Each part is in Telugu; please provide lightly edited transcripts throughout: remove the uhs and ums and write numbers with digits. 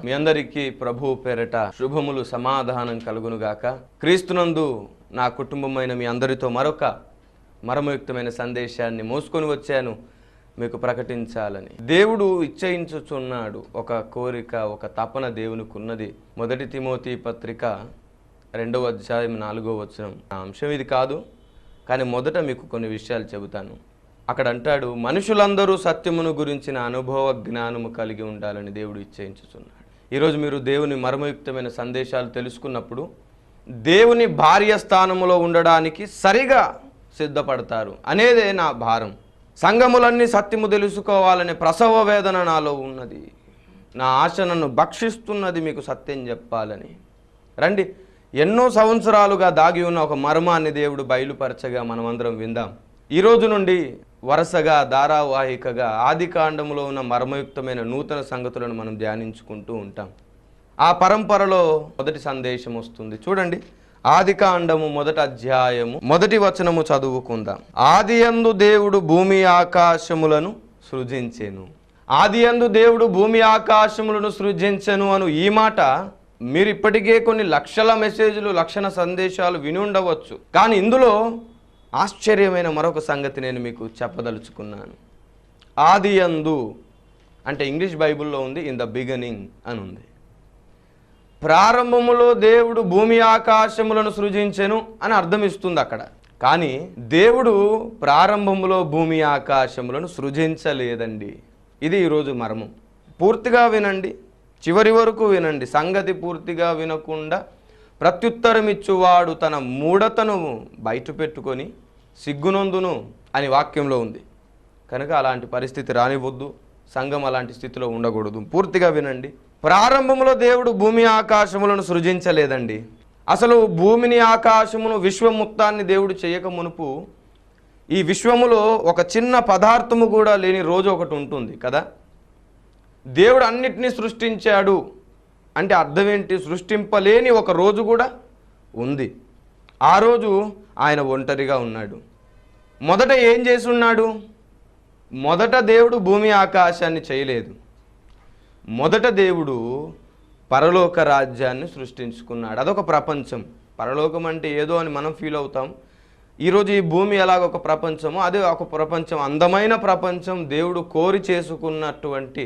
మీ అందరికీ ప్రభు పేరట శుభములు సమాధానం కలుగునుగాక. క్రీస్తునందు నా కుటుంబమైన మీ అందరితో మరొక మర్మయుక్తమైన సందేశాన్ని మోసుకొని వచ్చాను మీకు ప్రకటించాలని. దేవుడు ఇచ్చయించుచున్నాడు. ఒక కోరిక, ఒక తపన దేవునికి ఉన్నది. 1 తిమోతి పత్రిక 2వ అధ్యాయం 4వ వచనం. ఆ అంశం ఇది కాదు, కానీ మొదట మీకు కొన్ని విషయాలు చెబుతాను. అక్కడ అంటాడు, మనుషులందరూ సత్యమును గురించిన అనుభవ జ్ఞానము కలిగి ఉండాలని దేవుడు ఇచ్చేయించుచున్నాడు. ఈరోజు మీరు దేవుని మర్మయుక్తమైన సందేశాలు తెలుసుకున్నప్పుడు దేవుని భార్య స్థానములో ఉండడానికి సరిగా సిద్ధపడతారు అనేదే నా భారం. సంఘములన్నీ సత్యము తెలుసుకోవాలనే ప్రసవ వేదన నాలో ఉన్నది. నా ఆశ నన్ను భక్షిస్తున్నది మీకు సత్యం చెప్పాలని. రండి, ఎన్నో సంవత్సరాలుగా దాగి ఉన్న ఒక మర్మాన్ని దేవుడు బయలుపరచగా మనమందరం విందాం. ఈ రోజు నుండి వరుసగా ధారావాహికగా ఆదికాండములో ఉన్న మర్మయుక్తమైన నూతన సంగతులను మనం ధ్యానించుకుంటూ ఉంటాం. ఆ పరంపరలో మొదటి సందేశం వస్తుంది. చూడండి, ఆదికాండము 1వ అధ్యాయము 1వ వచనము చదువుకుందాం. ఆదియందు దేవుడు భూమి ఆకాశములను సృజించెను. ఆదియందు దేవుడు భూమి ఆకాశములను సృజించెను అను ఈ మాట మీరు ఇప్పటికే కొన్ని లక్షల మెసేజ్లు, లక్షల సందేశాలు విని ఉండవచ్చు. కానీ ఇందులో ఆశ్చర్యమైన మరొక సంగతి నేను మీకు చెప్పదలుచుకున్నాను. ఆదియందు అంటే ఇంగ్లీష్ బైబిల్లో ఉంది ఇన్ ద బిగినింగ్ అని ఉంది. ప్రారంభములో దేవుడు భూమి ఆకాశములను సృజించెను అని అర్థం ఇస్తుంది అక్కడ. కానీ దేవుడు ప్రారంభములో భూమి ఆకాశములను సృజించలేదండి. ఇది ఈరోజు మర్మం. పూర్తిగా వినండి, చివరి వరకు వినండి. సంగతి పూర్తిగా వినకుండా ప్రత్యుత్తరం ఇచ్చువాడు తన మూఢతను బయట పెట్టుకొని సిగ్గునందును అని వాక్యంలో ఉంది. కనుక అలాంటి పరిస్థితి రానివద్దు. సంఘం అలాంటి స్థితిలో ఉండకూడదు. పూర్తిగా వినండి. ప్రారంభంలో దేవుడు భూమి ఆకాశములను సృజించలేదండి. అసలు భూమిని ఆకాశమును విశ్వం మొత్తాన్ని దేవుడు చేయక మునుపు ఈ విశ్వములో ఒక చిన్న పదార్థము కూడా లేని రోజు ఒకటి ఉంటుంది కదా. దేవుడు అన్నిటినీ సృష్టించాడు అంటే అర్థం ఏంటి? సృష్టింపలేని ఒక రోజు కూడా ఉంది. ఆ రోజు ఆయన ఒంటరిగా ఉన్నాడు. మొదట ఏం చేసి ఉన్నాడు? మొదట దేవుడు భూమి ఆకాశాన్ని చేయలేదు. మొదట దేవుడు పరలోక రాజ్యాన్ని సృష్టించుకున్నాడు. అదొక ప్రపంచం. పరలోకం అంటే ఏదో అని మనం ఫీల్ అవుతాం. ఈరోజు ఈ భూమి ఎలాగొక ప్రపంచమో అదే ఒక ప్రపంచం, అందమైన ప్రపంచం, దేవుడు కోరి చేసుకున్నటువంటి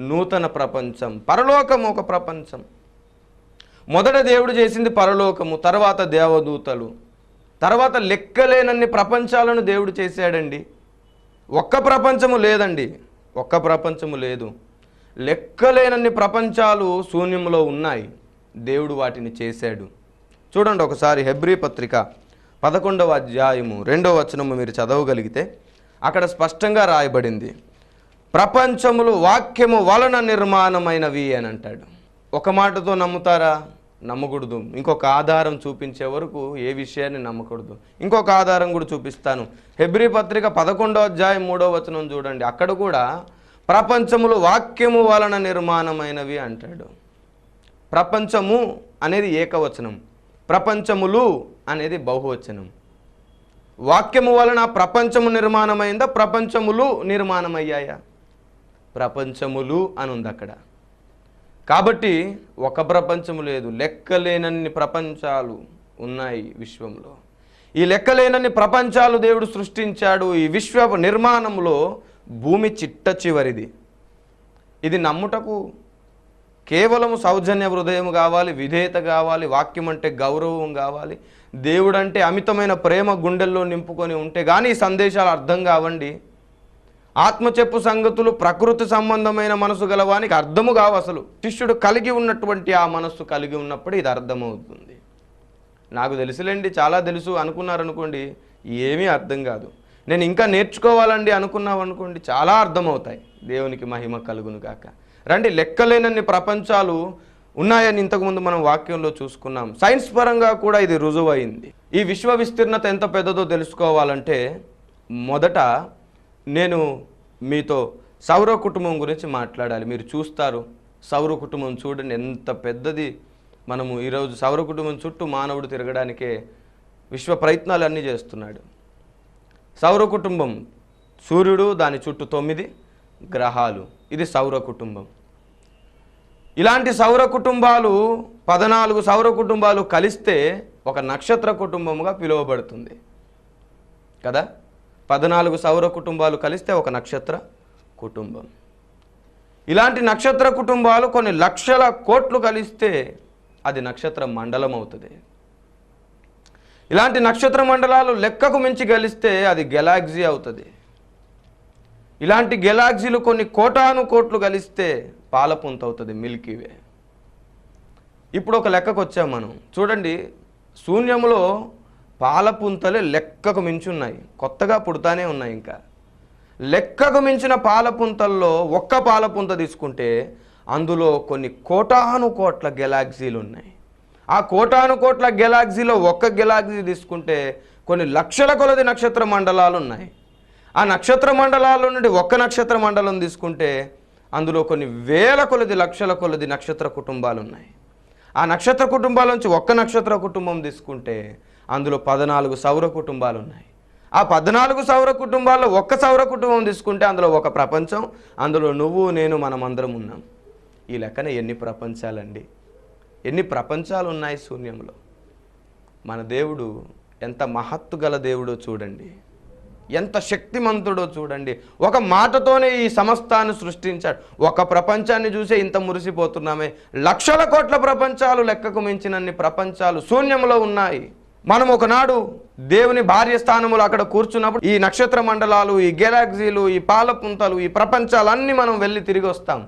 నూతన ప్రపంచం. పరలోకం ఒక ప్రపంచం. మొదట దేవుడు చేసింది పరలోకము, తర్వాత దేవదూతలు, తర్వాత లెక్కలేనన్ని ప్రపంచాలను దేవుడు చేశాడండి. ఒక్క ప్రపంచము లేదండి, ఒక్క ప్రపంచము లేదు. లెక్కలేనన్ని ప్రపంచాలు శూన్యంలో ఉన్నాయి. దేవుడు వాటిని చేశాడు. చూడండి ఒకసారి హెబ్రీ పత్రిక 11వ అధ్యాయము 2వ వచనము మీరు చదవగలిగితే అక్కడ స్పష్టంగా రాయబడింది, ప్రపంచములు వాక్యము వలన నిర్మాణమైనవి అని అంటాడు. ఒక మాటతో నమ్ముతారా? నమ్మకూడదు. ఇంకొక ఆధారం చూపించే వరకు ఏ విషయాన్ని నమ్మకూడదు. ఇంకొక ఆధారం కూడా చూపిస్తాను. హెబ్రీ పత్రిక 11వ అధ్యాయం 3వ వచనం చూడండి. అక్కడ కూడా ప్రపంచములు వాక్యము వలన నిర్మాణమైనవి అంటాడు. ప్రపంచము అనేది ఏకవచనం, ప్రపంచములు అనేది బహువచనం. వాక్యము వలన ప్రపంచము నిర్మాణమైందా, ప్రపంచములు నిర్మాణమయ్యాయా? ప్రపంచములు అని ఉంది అక్కడ. కాబట్టి ఒక ప్రపంచము లేదు, లెక్కలేనన్ని ప్రపంచాలు ఉన్నాయి విశ్వంలో. ఈ లెక్కలేనన్ని ప్రపంచాలు దేవుడు సృష్టించాడు. ఈ విశ్వ నిర్మాణంలో భూమి చిట్ట చివరిది. ఇది నమ్ముటకు కేవలము సౌజన్య హృదయం కావాలి, విధేయత కావాలి, వాక్యం అంటే గౌరవం కావాలి, దేవుడు అంటే అమితమైన ప్రేమ గుండెల్లో నింపుకొని ఉంటే కానీ ఈ సందేశాలు అర్థం కావండి. ఆత్మ చెప్పు సంగతులు ప్రకృతి సంబంధమైన మనసు గలవానికి అర్థము కావు. అసలు శిష్యుడు కలిగి ఉన్నటువంటి ఆ మనస్సు కలిగి ఉన్నప్పుడు ఇది అర్థమవుతుంది. నాకు తెలుసులేండి, చాలా తెలుసు అనుకున్నారనుకోండి, ఏమీ అర్థం కాదు. నేను ఇంకా నేర్చుకోవాలండి అనుకున్నామనుకోండి, చాలా అర్థమవుతాయి. దేవునికి మహిమ కలుగును గాక. రండి, లెక్కలేనన్ని ప్రపంచాలు ఉన్నాయని ఇంతకుముందు మనం వాక్యంలో చూసుకున్నాం. సైన్స్ పరంగా కూడా ఇది రుజువైంది. ఈ విశ్వ విస్తీర్ణత ఎంత పెద్దదో తెలుసుకోవాలంటే మొదట నేను మీతో సౌర కుటుంబం గురించి మాట్లాడాలి. మీరు చూస్తారు, సౌర కుటుంబం చూడండి ఎంత పెద్దది. మనము ఈరోజు సౌర కుటుంబం చుట్టూ మానవుడు తిరగడానికే విశ్వ ప్రయత్నాలు అన్నీ చేస్తున్నాడు. సౌర కుటుంబం, సూర్యుడు, దాని చుట్టూ 9 గ్రహాలు, ఇది సౌర కుటుంబం. ఇలాంటి సౌర కుటుంబాలు 14 సౌర కుటుంబాలు కలిస్తే ఒక నక్షత్ర కుటుంబముగా పిలువబడుతుంది కదా. 14 సౌర కుటుంబాలు కలిస్తే ఒక నక్షత్ర కుటుంబం. ఇలాంటి నక్షత్ర కుటుంబాలు కొన్ని లక్షల కోట్లు కలిస్తే అది నక్షత్ర మండలం అవుతుంది. ఇలాంటి నక్షత్ర మండలాలు లెక్కకు మించి కలిస్తే అది గెలాక్సీ అవుతుంది. ఇలాంటి గెలాక్సీలు కొన్ని కోటాను కోట్లు కలిస్తే పాలపుంత అవుతుంది, మిల్కీవే. ఇప్పుడు ఒక లెక్కకు వచ్చాం మనం. చూడండి, శూన్యములో పాలపుంతలే లెక్కకు మించి ఉన్నాయి, కొత్తగా పుడతానే ఉన్నాయి. ఇంకా లెక్కకు మించిన పాలపుంతల్లో ఒక్క పాలపుంత తీసుకుంటే అందులో కొన్ని కోటాను కోట్ల గెలాక్సీలు ఉన్నాయి. ఆ కోటాను కోట్ల గెలాక్సీలో ఒక్క గెలాక్సీ తీసుకుంటే కొన్ని లక్షల కొలది నక్షత్ర మండలాలు ఉన్నాయి. ఆ నక్షత్ర మండలాల నుండి ఒక్క నక్షత్ర మండలం తీసుకుంటే అందులో కొన్ని వేల కొలది లక్షల కొలది నక్షత్ర కుటుంబాలు ఉన్నాయి. ఆ నక్షత్ర కుటుంబాల నుంచి ఒక్క నక్షత్ర కుటుంబం తీసుకుంటే అందులో 14 సౌర కుటుంబాలు ఉన్నాయి. ఆ 14 సౌర కుటుంబాల్లో ఒక్క సౌర కుటుంబం తీసుకుంటే అందులో ఒక ప్రపంచం, అందులో నువ్వు నేను మనమందరం ఉన్నాం. ఈ లెక్కన ఎన్ని ప్రపంచాలండి, ఎన్ని ప్రపంచాలు ఉన్నాయి శూన్యంలో. మన దేవుడు ఎంత మహత్తు గల దేవుడో చూడండి, ఎంత శక్తిమంతుడో చూడండి. ఒక మాటతోనే ఈ సమస్తాన్ని సృష్టించాడు. ఒక ప్రపంచాన్ని చూసే ఇంత మురిసిపోతున్నామే. లక్షల కోట్ల ప్రపంచాలు, లెక్కకు మించినన్ని ప్రపంచాలు శూన్యంలో ఉన్నాయి. మనం ఒకనాడు దేవుని భార్య స్థానములు అక్కడ కూర్చున్నప్పుడు ఈ నక్షత్ర మండలాలు, ఈ గెలాక్సీలు, ఈ పాలపుంతలు, ఈ ప్రపంచాలన్నీ మనం వెళ్ళి తిరిగి వస్తాం.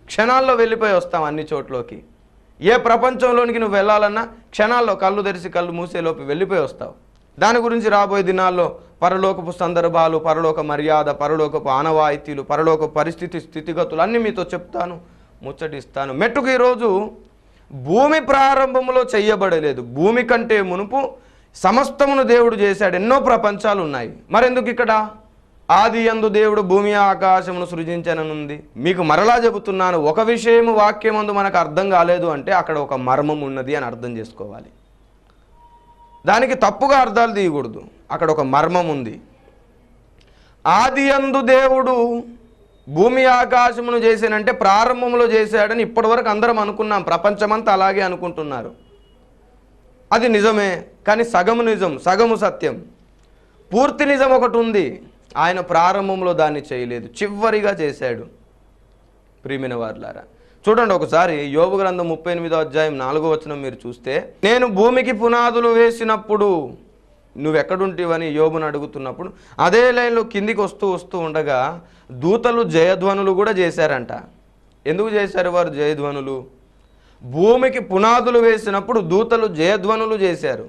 క్షణాల్లో వెళ్ళిపోయి వస్తాం అన్ని చోట్లోకి. ఏ ప్రపంచంలోనికి నువ్వు వెళ్ళాలన్నా క్షణాల్లో కళ్ళు తెరిచి కళ్ళు మూసేలోపు వెళ్ళిపోయి వస్తావు. దాని గురించి రాబోయే దినాల్లో పరలోకపు సందర్భాలు, పరలోక మర్యాద, పరలోకపు ఆనవాయితీలు, పరలోక పరిస్థితి స్థితిగతులు అన్నీ మీతో చెప్తాను, ముచ్చటిస్తాను. మెట్టుకు ఈరోజు భూమి ప్రారంభంలో చెయ్యబడలేదు. భూమి కంటే మునుపు సమస్తమును దేవుడు చేశాడు. ఎన్నో ప్రపంచాలు ఉన్నాయి. మరెందుకు ఇక్కడ ఆది యందు దేవుడు భూమి ఆకాశమును సృజించననుంది? మీకు మరలా చెబుతున్నాను, ఒక విషయము వాక్యమందు మనకు అర్థం కాలేదు అంటే అక్కడ ఒక మర్మం ఉన్నది అని అర్థం చేసుకోవాలి. దానికి తప్పుగా అర్థాలు తీయకూడదు. అక్కడ ఒక మర్మం ఉంది. ఆది యందు దేవుడు భూమి ఆకాశమును చేశానంటే ప్రారంభంలో చేశాడని ఇప్పటివరకు అందరం అనుకున్నాం. ప్రపంచమంతా అలాగే అనుకుంటున్నారు. అది నిజమే, కానీ సగము నిజం, సగము సత్యం. పూర్తి నిజం ఒకటి ఉంది. ఆయన ప్రారంభంలో దాన్ని చేయలేదు, చివరిగా చేశాడు. ప్రియమైన వారులారా, చూడండి ఒకసారి యోబు గ్రంథం 38వ అధ్యాయం 4వ వచనం మీరు చూస్తే, నేను భూమికి పునాదులు వేసినప్పుడు నువ్వెక్కడుంటివని యోబును అడుగుతున్నప్పుడు అదే లైన్లో కిందికి వస్తూ ఉండగా దూతలు జయధ్వనులు కూడా చేశారంట. ఎందుకు చేశారు వారు జయధ్వనులు? భూమికి పునాదులు వేసినప్పుడు దూతలు జయధ్వనులు చేశారు.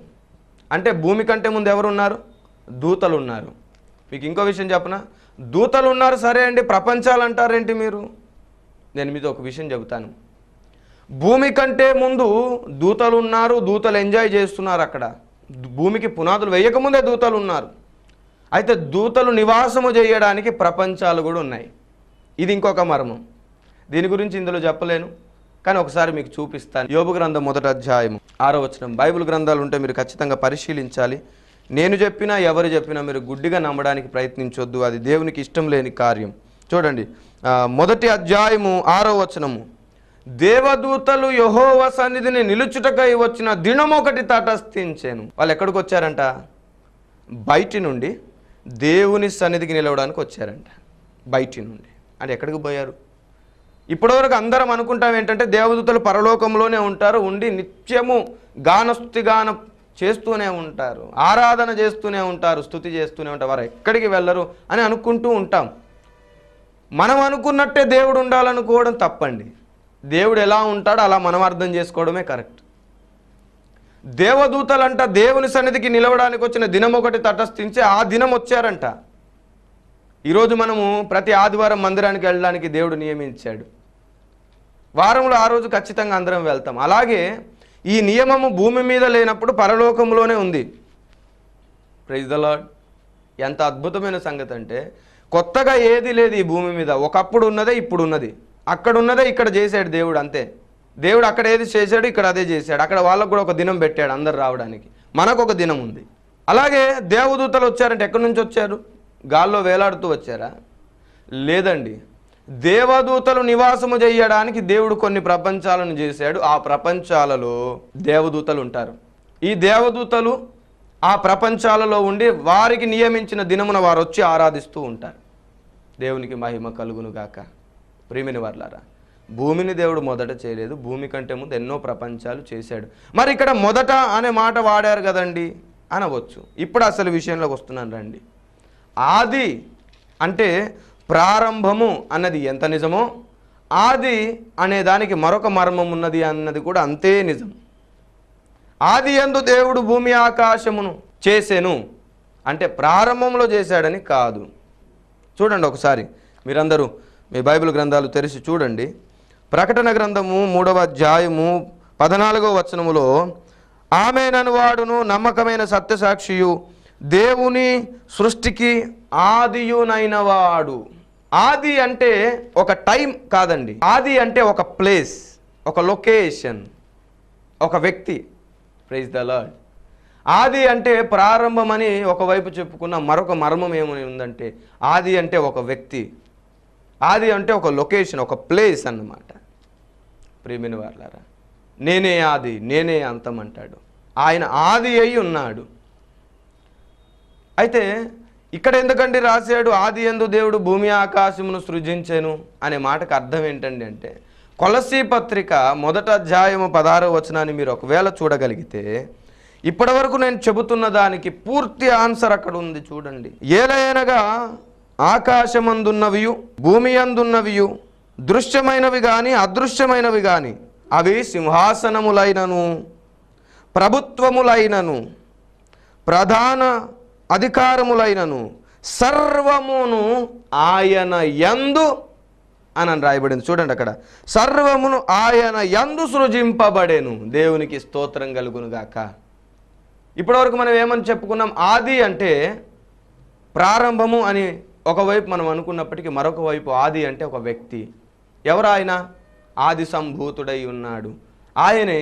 అంటే భూమి కంటే ముందు ఎవరున్నారు? దూతలు ఉన్నారు. మీకు ఇంకో విషయం చెప్పనా? దూతలు ఉన్నారు సరే అండి, ప్రపంచాలు అంటారేంటి మీరు? నేను మీతో ఒక విషయం చెబుతాను. భూమి కంటే ముందు దూతలు ఉన్నారు, దూతలు ఎంజాయ్ చేస్తున్నారు. అక్కడ భూమికి పునాదులు వేయకముందే దూతలు ఉన్నారు. అయితే దూతలు నివాసము చేయడానికి ప్రపంచాలు కూడా ఉన్నాయి. ఇది ఇంకొక మర్మం. దీని గురించి ఇందులో చెప్పలేను, కానీ ఒకసారి మీకు చూపిస్తాను. యోబు గ్రంథం 1వ అధ్యాయం 6వ వచనం. బైబిల్ గ్రంథాలు ఉంటే మీరు ఖచ్చితంగా పరిశీలించాలి. నేను చెప్పినా ఎవరు చెప్పినా మీరు గుడ్డిగా నమ్మడానికి ప్రయత్నించొద్దు, అది దేవునికి ఇష్టం లేని కార్యం. చూడండి 1వ అధ్యాయము 6వ వచనము. దేవదూతలు యెహోవా సన్నిధిని నిలుచుటకై వచ్చిన దినమొకటి తటస్థించాను. వాళ్ళు ఎక్కడికి వచ్చారంట? బయటి నుండి దేవుని సన్నిధికి నిలవడానికి వచ్చారంట. బయటి నుండి అంటే ఎక్కడికి పోయారు? ఇప్పటివరకు అందరం అనుకుంటాం ఏంటంటే దేవదూతలు పరలోకంలోనే ఉంటారు, ఉండి నిత్యము గానం చేస్తూనే ఉంటారు, ఆరాధన చేస్తూనే ఉంటారు, స్తుతి చేస్తూనే ఉంటారు, వారు ఎక్కడికి వెళ్ళరు అని అనుకుంటూ ఉంటాం. మనం అనుకున్నట్టే దేవుడు ఉండాలనుకోవడం తప్పండి. దేవుడు ఎలా ఉంటాడో అలా మనం అర్థం చేసుకోవడమే కరెక్ట్. దేవదూతలంట దేవుని సన్నిధికి నిలవడానికి వచ్చిన దినం ఒకటి తటస్థించి ఆ దినం వచ్చారంట. ఈరోజు మనము ప్రతి ఆదివారం మందిరానికి వెళ్ళడానికి దేవుడు నియమించాడు. వారంలో ఆ రోజు ఖచ్చితంగా అందరం వెళ్తాం. అలాగే ఈ నియమము భూమి మీద లేనప్పుడు పరలోకంలోనే ఉంది. Praise the lord. ఎంత అద్భుతమైన సంగతి అంటే కొత్తగా ఏది లేదు ఈ భూమి మీద. ఒకప్పుడు ఉన్నదే ఇప్పుడు ఉన్నది, అక్కడ ఉన్నదే ఇక్కడ చేశాడు దేవుడు, అంతే. దేవుడు అక్కడ ఏది చేశాడు ఇక్కడ అదే చేశాడు. అక్కడ వాళ్ళకు కూడా ఒక దినం పెట్టాడు అందరు రావడానికి, మనకు ఒక దినం ఉంది. అలాగే దేవదూతలు వచ్చారంటే ఎక్కడి నుంచి వచ్చారు? గాల్లో వేలాడుతూ వచ్చారా? లేదండి. దేవదూతలు నివాసము చేయడానికి దేవుడు కొన్ని ప్రపంచాలను చేశాడు. ఆ ప్రపంచాలలో దేవదూతలు ఉంటారు. ఈ దేవదూతలు ఆ ప్రపంచాలలో ఉండి వారికి నియమించిన దినమున వారు వచ్చి ఆరాధిస్తూ ఉంటారు. దేవునికి మహిమ కలుగును గాక. ప్రియమైన వారలారా, భూమిని దేవుడు మొదట చేయలేదు, భూమి కంటే ముందు ఎన్నో ప్రపంచాలు చేశాడు. మరి ఇక్కడ మొదట అనే మాట వాడారు కదండి అనవచ్చు. ఇప్పుడు అసలు విషయంలోకి వస్తున్నాను రండి. ఆది అంటే ప్రారంభము అన్నది ఎంత నిజమో, ఆది అనే దానికి మరొక మర్మం ఉన్నది అన్నది కూడా అంతే నిజం. ఆది యందు దేవుడు భూమి ఆకాశమును చేసెను అంటే ప్రారంభంలో చేశాడని కాదు. చూడండి ఒకసారి, మీరందరూ మీ బైబిల్ గ్రంథాలు తెరిచి చూడండి. ప్రకటన గ్రంథము 3వ అధ్యాయము 14వ వచనములో, ఆమేనను వాడును నమ్మకమైన సత్యసాక్షియు దేవుని సృష్టికి ఆదియునైన వాడు. ఆది అంటే ఒక టైం కాదండి, ఆది అంటే ఒక ప్లేస్, ఒక లొకేషన్, ఒక వ్యక్తి. Praise the lord. ఆది అంటే ప్రారంభమని ఒకవైపు చెప్పుకున్న మరొక మర్మం ఏమని ఉందంటే, ఆది అంటే ఒక వ్యక్తి, ఆది అంటే ఒక లొకేషన్, ఒక ప్లేస్ అన్నమాట. ప్రియమైన వారలారా, నేనే ఆది నేనే అంతం అంటాడు. ఆయన ఆది అయి ఉన్నాడు. అయితే ఇక్కడ ఎందుకండి రాశాడు ఆది యందు దేవుడు భూమి ఆకాశమును సృజించెను అనే మాటకు అర్థం ఏంటండి అంటే, కొలసీ పత్రిక 1వ అధ్యాయము 16వ వచనాన్ని మీరు ఒకవేళ చూడగలిగితే, ఇప్పటి వరకు నేను చెబుతున్న దానికి పూర్తి ఆన్సర్ అక్కడ ఉంది. చూడండి. ఏలయనగా ఆకాశమందున్నవియు భూమి అందున్నవియు దృశ్యమైనవి కానీ అదృశ్యమైనవి కానీ అవి సింహాసనములైనను ప్రభుత్వములైనను ప్రధాన అధికారములైనను సర్వమును ఆయన యందు అని రాయబడింది. చూడండి అక్కడ, సర్వమును ఆయన యందు సృజింపబడేను. దేవునికి స్తోత్రం కలుగును గాక. ఇప్పటివరకు మనం ఏమని చెప్పుకున్నాం? ఆది అంటే ప్రారంభము అని ఒకవైపు మనం అనుకున్నప్పటికీ మరొక వైపు ఆది అంటే ఒక వ్యక్తి. ఎవరు ఆయన? ఆది సంభూతుడై ఉన్నాడు. ఆయనే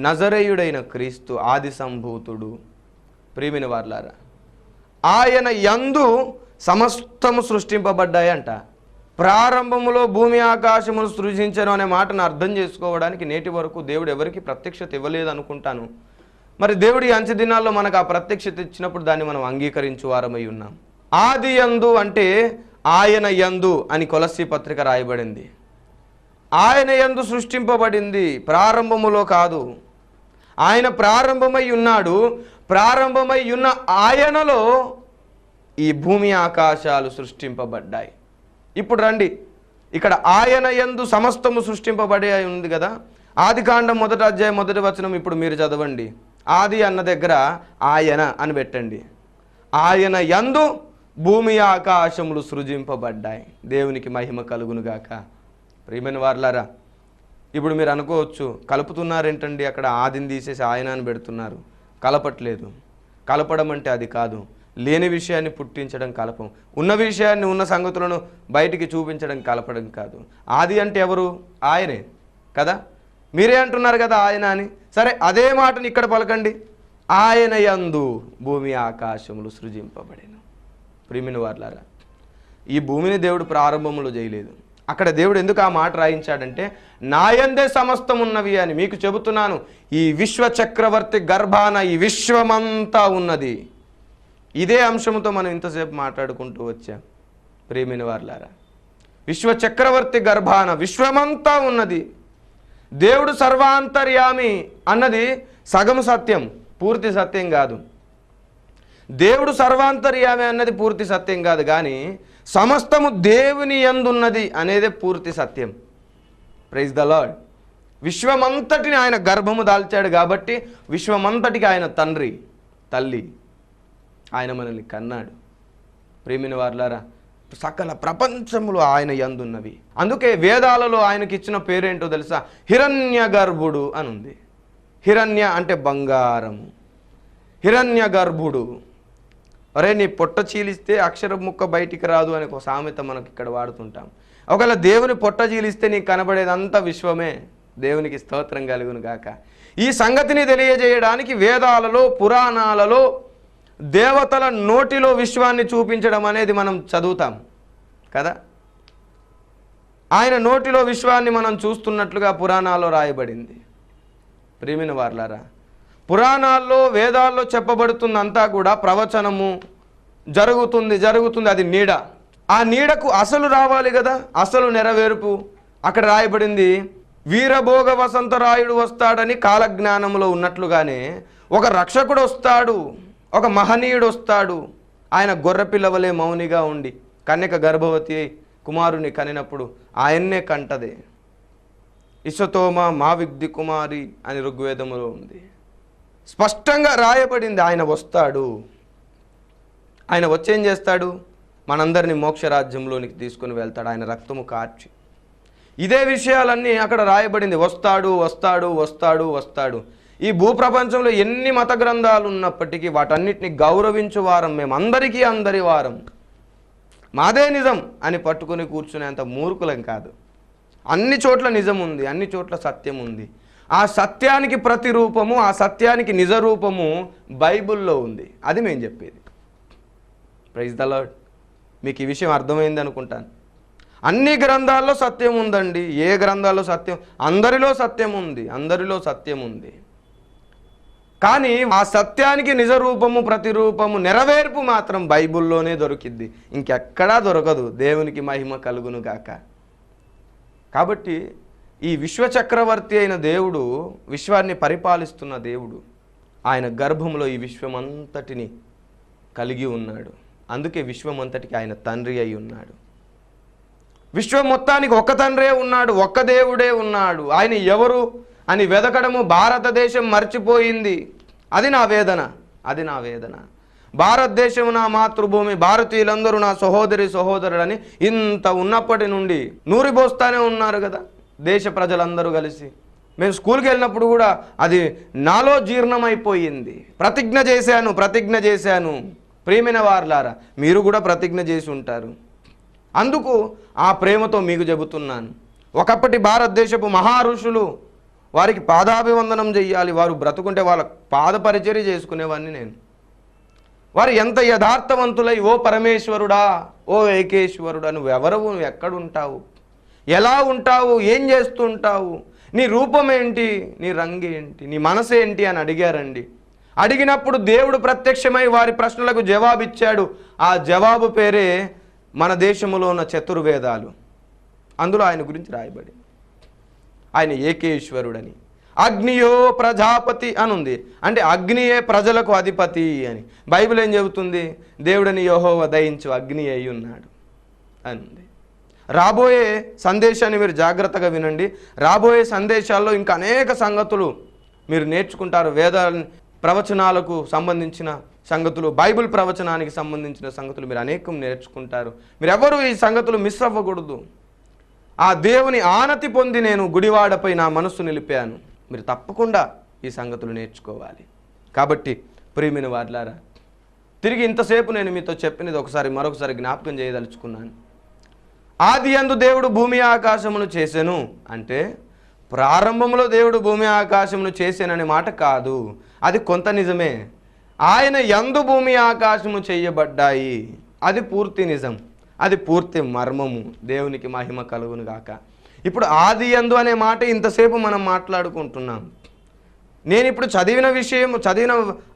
నజరేయుడైన క్రీస్తు, ఆది సంభూతుడు. ప్రియమైన వారలారా, ఆయన యందు సమస్తము సృష్టింపబడ్డాయంట. ప్రారంభములో భూమి ఆకాశమును సృజించను అనే మాటను అర్థం చేసుకోవడానికి నేటి వరకు దేవుడు ఎవరికి ప్రత్యక్షత ఇవ్వలేదు అనుకుంటాను. మరి దేవుడి అంచె దినాల్లో మనకు ఆ ప్రత్యక్షత ఇచ్చినప్పుడు దాన్ని మనం అంగీకరించు వారమై ఉన్నాం. ఆది యందు అంటే ఆయన యందు అని కొలస్సీ పత్రిక రాయబడింది. ఆయన యందు సృష్టింపబడింది, ప్రారంభములో కాదు. ఆయన ప్రారంభమై ఉన్నాడు. ప్రారంభమై ఉన్న ఆయనలో ఈ భూమి ఆకాశాలు సృష్టింపబడ్డాయి. ఇప్పుడు రండి, ఇక్కడ ఆయన యందు సమస్తము సృష్టింపబడే ఉంది కదా. ఆదికాండం 1వ అధ్యాయం 1వ వచనం ఇప్పుడు మీరు చదవండి. ఆది అన్న దగ్గర ఆయన అని పెట్టండి. ఆయన యందు భూమి ఆకాశములు సృజింపబడ్డాయి. దేవునికి మహిమ కలుగునుగాక. ప్రియమైన వారలారా, ఇప్పుడు మీరు అనుకోవచ్చు, కలుపుతున్నారేంటండి, అక్కడ ఆదిని తీసేసి ఆయన అని పెడుతున్నారు. కలపట్లేదు. కలపడం అంటే అది కాదు. లేని విషయాన్ని పుట్టించడం కలపం, ఉన్న విషయాన్ని, ఉన్న సంగతులను బయటికి చూపించడం కలపడం కాదు. ఆది అంటే ఎవరు? ఆయనే కదా. మీరే అంటున్నారు కదా ఆయన అని. సరే, అదే మాటని ఇక్కడ పలకండి. ఆయన యందు భూమి ఆకాశములు సృజింపబడెను. ప్రియమైన వారలారా, ఈ భూమిని దేవుడు ప్రారంభములో చేయలేదు. అక్కడ దేవుడు ఎందుకు ఆ మాట రాయించాడంటే, నాయందే సమస్తం ఉన్నవి అని. మీకు చెబుతున్నాను, ఈ విశ్వ చక్రవర్తి గర్భాన ఈ విశ్వమంతా ఉన్నది. ఇదే అంశంతో మనం ఇంతసేపు మాట్లాడుకుంటూ వచ్చాం. ప్రియమైన వారలారా, విశ్వ చక్రవర్తి గర్భాన విశ్వమంతా ఉన్నది. దేవుడు సర్వాంతర్యామి అన్నది సగం సత్యం, పూర్తి సత్యం కాదు. దేవుడు సర్వాంతర్యామి అన్నది పూర్తి సత్యం కాదు, కానీ సమస్తము దేవుని యందున్నది అనేదే పూర్తి సత్యం. Praise the lord. విశ్వమంతటిని ఆయన గర్భము దాల్చాడు కాబట్టి విశ్వమంతటికి ఆయన తండ్రి, తల్లి. ఆయన మనల్ని కన్నాడు. ప్రియమైన వారలారా, సకల ప్రపంచములు ఆయన యందున్నవి. అందుకే వేదాలలో ఆయనకి ఇచ్చిన పేరేంటో తెలుసా? హిరణ్య గర్భుడు అని ఉంది. హిరణ్య అంటే బంగారము, హిరణ్య గర్భుడు. అరే, నీ పొట్ట చీలిస్తే అక్షర ముక్క బయటికి రాదు అని ఒక సామెత మనకి ఇక్కడ వాడుతుంటాం. ఒకవేళ దేవుని పొట్ట చీలిస్తే నీకు కనబడేదంతా విశ్వమే. దేవునికి స్తోత్రం కలుగును గాక. ఈ సంగతిని తెలియజేయడానికి వేదాలలో, పురాణాలలో దేవతల నోటిలో విశ్వాన్ని చూపించడం అనేది మనం చదువుతాం కదా. ఆయన నోటిలో విశ్వాన్ని మనం చూస్తున్నట్లుగా పురాణాల్లో రాయబడింది. ప్రియమైన వారలారా, పురాణాల్లో వేదాల్లో చెప్పబడుతుందంతా కూడా ప్రవచనము, జరుగుతుంది, అది నీడ. ఆ నీడకు అసలు రావాలి కదా, అసలు నెరవేర్పు. అక్కడ రాయబడింది వీరభోగ వసంతరాయుడు వస్తాడని కాలజ్ఞానంలో ఉన్నట్లుగానే ఒక రక్షకుడు వస్తాడు, ఒక మహనీయుడు వస్తాడు. ఆయన గొర్రెపిల్ల వలె మౌనిగా ఉండి కన్యక గర్భవతి కుమారుని కనినప్పుడు ఆయన్నే కంటదే. ఇషతోమ మా విగ్ధి కుమారి అని ఋగ్వేదములో ఉంది. స్పష్టంగా రాయబడింది ఆయన వస్తాడు. ఆయన వచ్చేం చేస్తాడు? మనందరినీ మోక్షరాజ్యంలోనికి తీసుకుని వెళ్తాడు ఆయన రక్తము కార్చి. ఇదే విషయాలన్నీ అక్కడ రాయబడింది. వస్తాడు. ఈ భూప్రపంచంలో ఎన్ని మత గ్రంథాలు ఉన్నప్పటికీ వాటన్నిటిని గౌరవించు వారం మేము, అందరి వారం, మాదే నిజం అని పట్టుకుని కూర్చునేంత మూర్ఖులం కాదు. అన్ని చోట్ల నిజం ఉంది, అన్ని చోట్ల సత్యం ఉంది. ఆ సత్యానికి ప్రతిరూపము, ఆ సత్యానికి నిజ రూపము బైబిల్లో ఉంది. అది మేము చెప్పేది. Praise the lord. మీకు ఈ విషయం అర్థమైంది అనుకుంటాను. అన్ని గ్రంథాల్లో సత్యం ఉందండి. ఏ గ్రంథాల్లో సత్యం? అందరిలో సత్యం ఉంది. కానీ ఆ సత్యానికి నిజ రూపము, ప్రతిరూపము, నెరవేర్పు మాత్రం బైబిల్లోనే దొరికిద్ది, ఇంకెక్కడా దొరకదు. దేవునికి మహిమ కలుగును గాక. కాబట్టి ఈ విశ్వచక్రవర్తి అయిన దేవుడు, విశ్వాన్ని పరిపాలిస్తున్న దేవుడు, ఆయన గర్భంలో ఈ విశ్వమంతటిని కలిగి ఉన్నాడు. అందుకే విశ్వమంతటికి ఆయన తండ్రి అయి ఉన్నాడు. విశ్వం మొత్తానికి ఒక్క తండ్రే ఉన్నాడు, ఒక్క దేవుడే ఉన్నాడు. ఆయన ఎవరు అని వెదకడము భారతదేశం మర్చిపోయింది. అది నా వేదన. భారతదేశం నా మాతృభూమి, భారతీయులందరూ నా సహోదరులని ఇంత ఉన్నప్పటి నుండి నూరిపోస్తానే ఉన్నారు కదా దేశ ప్రజలందరూ కలిసి. మేము స్కూల్కి వెళ్ళినప్పుడు కూడా అది నాలో జీర్ణమైపోయింది. ప్రతిజ్ఞ చేశాను. ప్రియమైన వారలారా, మీరు కూడా ప్రతిజ్ఞ చేసి ఉంటారు. అందుకు ఆ ప్రేమతో మీకు చెబుతున్నాను. ఒకప్పటి భారతదేశపు మహా ఋషులు, వారికి పాదాభివందనం చెయ్యాలి. వారు బ్రతుకుంటే వాళ్ళ పాదపరిచర్య చేసుకునేవాడిని నేను. వారు ఎంత యథార్థవంతులై, ఓ పరమేశ్వరుడా, ఓ ఏకేశ్వరుడా, నువ్వెవరవు, నువ్వు ఎక్కడుంటావు, ఎలా ఉంటావు, ఏం చేస్తుంటావు, నీ రూపం ఏంటి, నీ రంగు ఏంటి, నీ మనసు ఏంటి అని అడిగారండి. అడిగినప్పుడు దేవుడు ప్రత్యక్షమై వారి ప్రశ్నలకు జవాబిచ్చాడు. ఆ జవాబు పేరే మన దేశంలో ఉన్న చతుర్వేదాలు. అందులో ఆయన గురించి రాయబడి ఆయన ఏకేశ్వరుడని. అగ్నియో ప్రజాపతి అనుంది, అంటే అగ్నియే ప్రజలకు అధిపతి అని. బైబిల్ ఏం చెబుతుంది? దేవుడని యెహోవా దయించు అగ్ని అయి ఉన్నాడు అనుంది. రాబోయే సందేశాన్ని మీరు జాగ్రత్తగా వినండి. రాబోయే సందేశాల్లో ఇంకా అనేక సంగతులు మీరు నేర్చుకుంటారు. ప్రవచనాలకు సంబంధించిన సంగతులు, బైబిల్ ప్రవచనానికి సంబంధించిన సంగతులు మీరు అనేకం నేర్చుకుంటారు. మీరు ఎవరు ఈ సంగతులు మిస్ అవ్వకూడదు. ఆ దేవుని ఆనతి పొంది నేను గుడివాడపై నా మనస్సు నిలిపాను. మీరు తప్పకుండా ఈ సంగతులు నేర్చుకోవాలి. కాబట్టి ప్రియమైన వారలారా, తిరిగి ఇంతసేపు నేను మీతో చెప్పినది మరొకసారి జ్ఞాపకం చేయదలుచుకున్నాను. ఆది యందు దేవుడు భూమి ఆకాశమును చేసెను అంటే ప్రారంభంలో దేవుడు భూమి ఆకాశమును చేశాననే మాట కాదు. అది కొంత నిజమే. ఆయన యందు భూమి ఆకాశము చేయబడ్డాయి, అది పూర్తి నిజం, అది పూర్తి మర్మము. దేవునికి మహిమ కలుగును గాక. ఇప్పుడు ఆది యందు అనే మాట ఇంతసేపు మనం మాట్లాడుకుంటున్నాం. నేను ఇప్పుడు చదివిన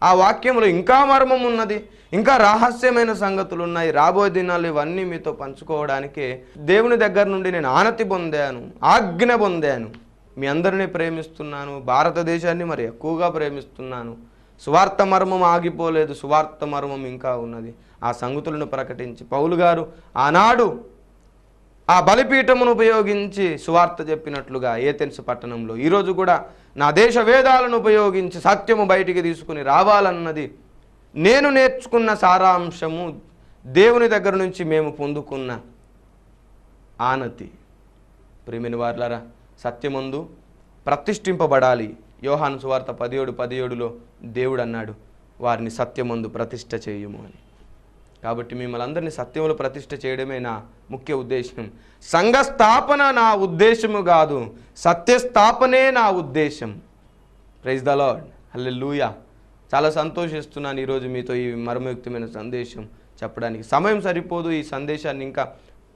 ఆ వాక్యంలో ఇంకా మర్మం ఉన్నది, ఇంకా రహస్యమైన సంగతులు ఉన్నాయి. రాబోయే దినాలు ఇవన్నీ మీతో పంచుకోవడానికే దేవుని దగ్గర నుండి నేను ఆనతి పొందాను, ఆజ్ఞ పొందాను. మీ అందరినీ ప్రేమిస్తున్నాను, భారతదేశాన్ని మరి ఎక్కువగా ప్రేమిస్తున్నాను. సువార్త మర్మం ఆగిపోలేదు, సువార్త మర్మం ఇంకా ఉన్నది. ఆ సంగతులను ప్రకటించి పౌలు గారు ఆనాడు ఆ బలిపీఠమును ఉపయోగించి సువార్త చెప్పినట్లుగా ఏథెన్స్ పట్టణంలో ఈరోజు కూడా నా దేశ వేదాలను ఉపయోగించి సత్యము బయటికి తీసుకుని రావాలన్నది నేను నేర్చుకున్న సారాంశము, దేవుని దగ్గర నుంచి మేము పొందుకున్న ఆనతి. ప్రియమైన వారలారా, సత్యమందు ప్రతిష్ఠింపబడాలి. యోహాను సువార్త 17:17లో దేవుడు అన్నాడు, వారిని సత్యమందు ప్రతిష్ఠ చేయుము అని. కాబట్టి మిమ్మల్ని అందరినీ సత్యములు ప్రతిష్ఠ చేయడమే నా ముఖ్య ఉద్దేశం. సంఘ స్థాపన నా ఉద్దేశము కాదు, సత్యస్థాపనే నా ఉద్దేశం. ప్రైజ్ ద లార్డ్, హల్లెలూయా. చాలా సంతోషిస్తున్నాను ఈరోజు మీతో ఈ మర్మయుక్తమైన సందేశం చెప్పడానికి. సమయం సరిపోదు, ఈ సందేశాన్ని ఇంకా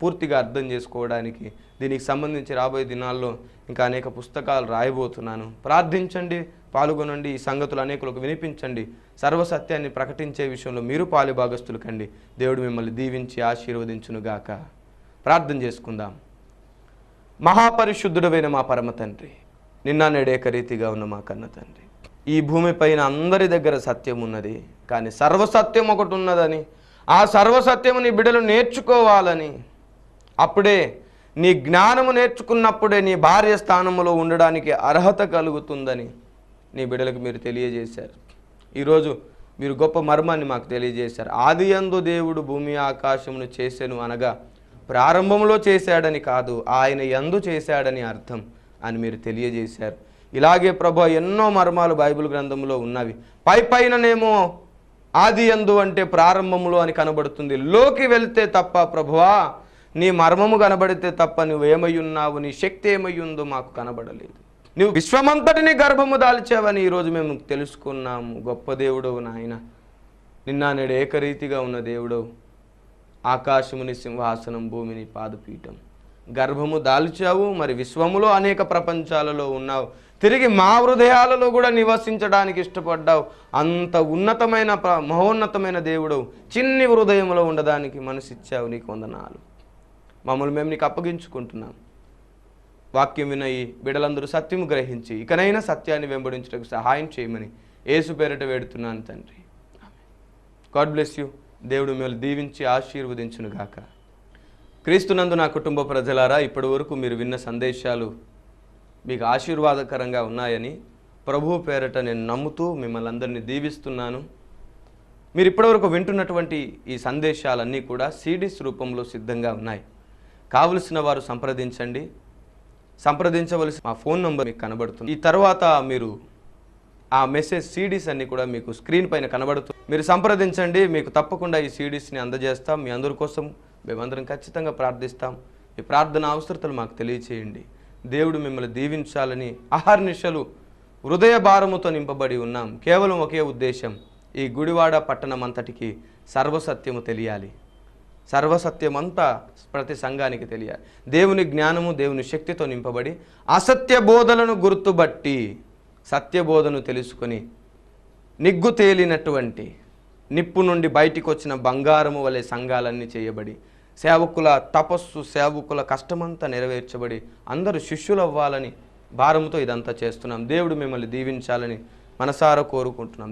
పూర్తిగా అర్థం చేసుకోవడానికి దీనికి సంబంధించి రాబోయే దినాల్లో ఇంకా అనేక పుస్తకాలు రాయబోతున్నాను. ప్రార్థించండి, పాల్గొనండి, ఈ సంగతులు అనేకులకు వినిపించండి. సర్వసత్యాన్ని ప్రకటించే విషయంలో మీరు పాలుభాగస్తులు కండి. దేవుడు మిమ్మల్ని దీవించి ఆశీర్వదించునుగాక. ప్రార్థన చేసుకుందాం. మహాపరిశుద్ధుడైన మా పరమ తండ్రి, నిన్న నేడేకరీతిగా ఉన్న మా కన్న తండ్రి, ఈ భూమిపైన అందరి దగ్గర సత్యం ఉన్నది, కానీ సర్వసత్యం ఒకటి ఉన్నదని, ఆ సర్వసత్యము నీ బిడ్డలు నేర్చుకోవాలని, అప్పుడే నీ జ్ఞానము నేర్చుకున్నప్పుడే నీ భార్య స్థానంలో ఉండడానికి అర్హత కలుగుతుందని నీ బిడ్డలకు మీరు తెలియజేశారు. ఈరోజు మీరు గొప్ప మర్మాన్ని మాకు తెలియజేశారు. ఆదియందు దేవుడు భూమి ఆకాశమును చేసెను అనగా ప్రారంభంలో చేశాడని కాదు, ఆయన యందు చేశాడని అర్థం అని మీరు తెలియజేశారు. ఇలాగే ప్రభు ఎన్నో మర్మాలు బైబిల్ గ్రంథంలో ఉన్నవి. పైననేమో ఆది యందు అంటే ప్రారంభంలో అని కనబడుతుంది. లోకి వెళ్తే తప్ప ప్రభువా నీ మర్మము కనబడితే తప్ప నువ్వేమై ఉన్నావు, నీ శక్తి ఏమై ఉందో మాకు కనబడలేదు. నువ్వు విశ్వమంతటిని గర్భము దాల్చావని ఈరోజు మేము తెలుసుకున్నాము. గొప్ప దేవుడవు నాయన, నిన్న నేడు ఏకరీతిగా ఉన్న దేవుడవు. ఆకాశముని సింహాసనం, భూమిని పాదపీఠం, గర్భము దాల్చావు. మరి విశ్వములో అనేక ప్రపంచాలలో ఉన్నావు, తిరిగి మా హృదయాలలో కూడా నివసించడానికి ఇష్టపడ్డావు. అంత ఉన్నతమైన మహోన్నతమైన దేవుడవు. చిన్ని హృదయంలో ఉండడానికి మనసిచ్చావు. నీకు వందనాలు. మమ్మల్ని మేము నీకు అప్పగించుకుంటున్నాం. వాక్యం విన ఈ బిడ్డలందరూ సత్యము గ్రహించి ఇకనైనా సత్యాన్ని వెంబడించడానికి సహాయం చేయమని యేసు పేరిట వేడుతున్నాను తండ్రి. God bless you. దేవుడు మిమ్మల్ని దీవించి ఆశీర్వదించునుగాక. క్రీస్తునందు నా కుటుంబ ప్రజలారా, ఇప్పటి వరకు మీరు విన్న సందేశాలు మీకు ఆశీర్వాదకరంగా ఉన్నాయని ప్రభువు పేరట నేను నమ్ముతూ మిమ్మల్ని అందరినీ దీవిస్తున్నాను. మీరు ఇప్పటివరకు వింటున్నటువంటి ఈ సందేశాలన్నీ కూడా సీడీస్ రూపంలో సిద్ధంగా ఉన్నాయి. కావలసిన వారు సంప్రదించండి. సంప్రదించవలసిన మా ఫోన్ నంబర్ మీకు కనబడుతుంది. ఈ తర్వాత మీరు ఆ మెసేజ్ సీడీస్ అన్నీ కూడా మీకు స్క్రీన్ పైన కనబడుతుంది. మీరు సంప్రదించండి. మీకు తప్పకుండా ఈ సీడీస్ని అందజేస్తాం. మీ అందరి కోసం మేమందరం ఖచ్చితంగా ప్రార్థిస్తాం. మీ ప్రార్థన అవసరతలు మాకు తెలియచేయండి. దేవుడు మిమ్మల్ని దీవించాలని అహర్నిశలు హృదయ భారముతో నింపబడి ఉన్నాం. కేవలం ఒకే ఉద్దేశం, ఈ గుడివాడ పట్టణం అంతటికి సర్వసత్యము తెలియాలి. సర్వసత్యమంతా ప్రతి సంఘానికి తెలియాలి. దేవుని జ్ఞానము, దేవుని శక్తితో నింపబడి అసత్య బోధలను గుర్తుబట్టి సత్యబోధను తెలుసుకొని నిగ్గు తేలినటువంటి నిప్పు నుండి బయటికి వచ్చిన బంగారము వలె సంఘాలన్నీ చేయబడి సేవకుల తపస్సు, సేవకుల కష్టమంతా నెరవేర్చబడి అందరూ శిష్యులు అవ్వాలని భారంతో ఇదంతా చేస్తున్నాం. దేవుడు మిమ్మల్ని దీవించాలని మనసారా కోరుకుంటున్నాం.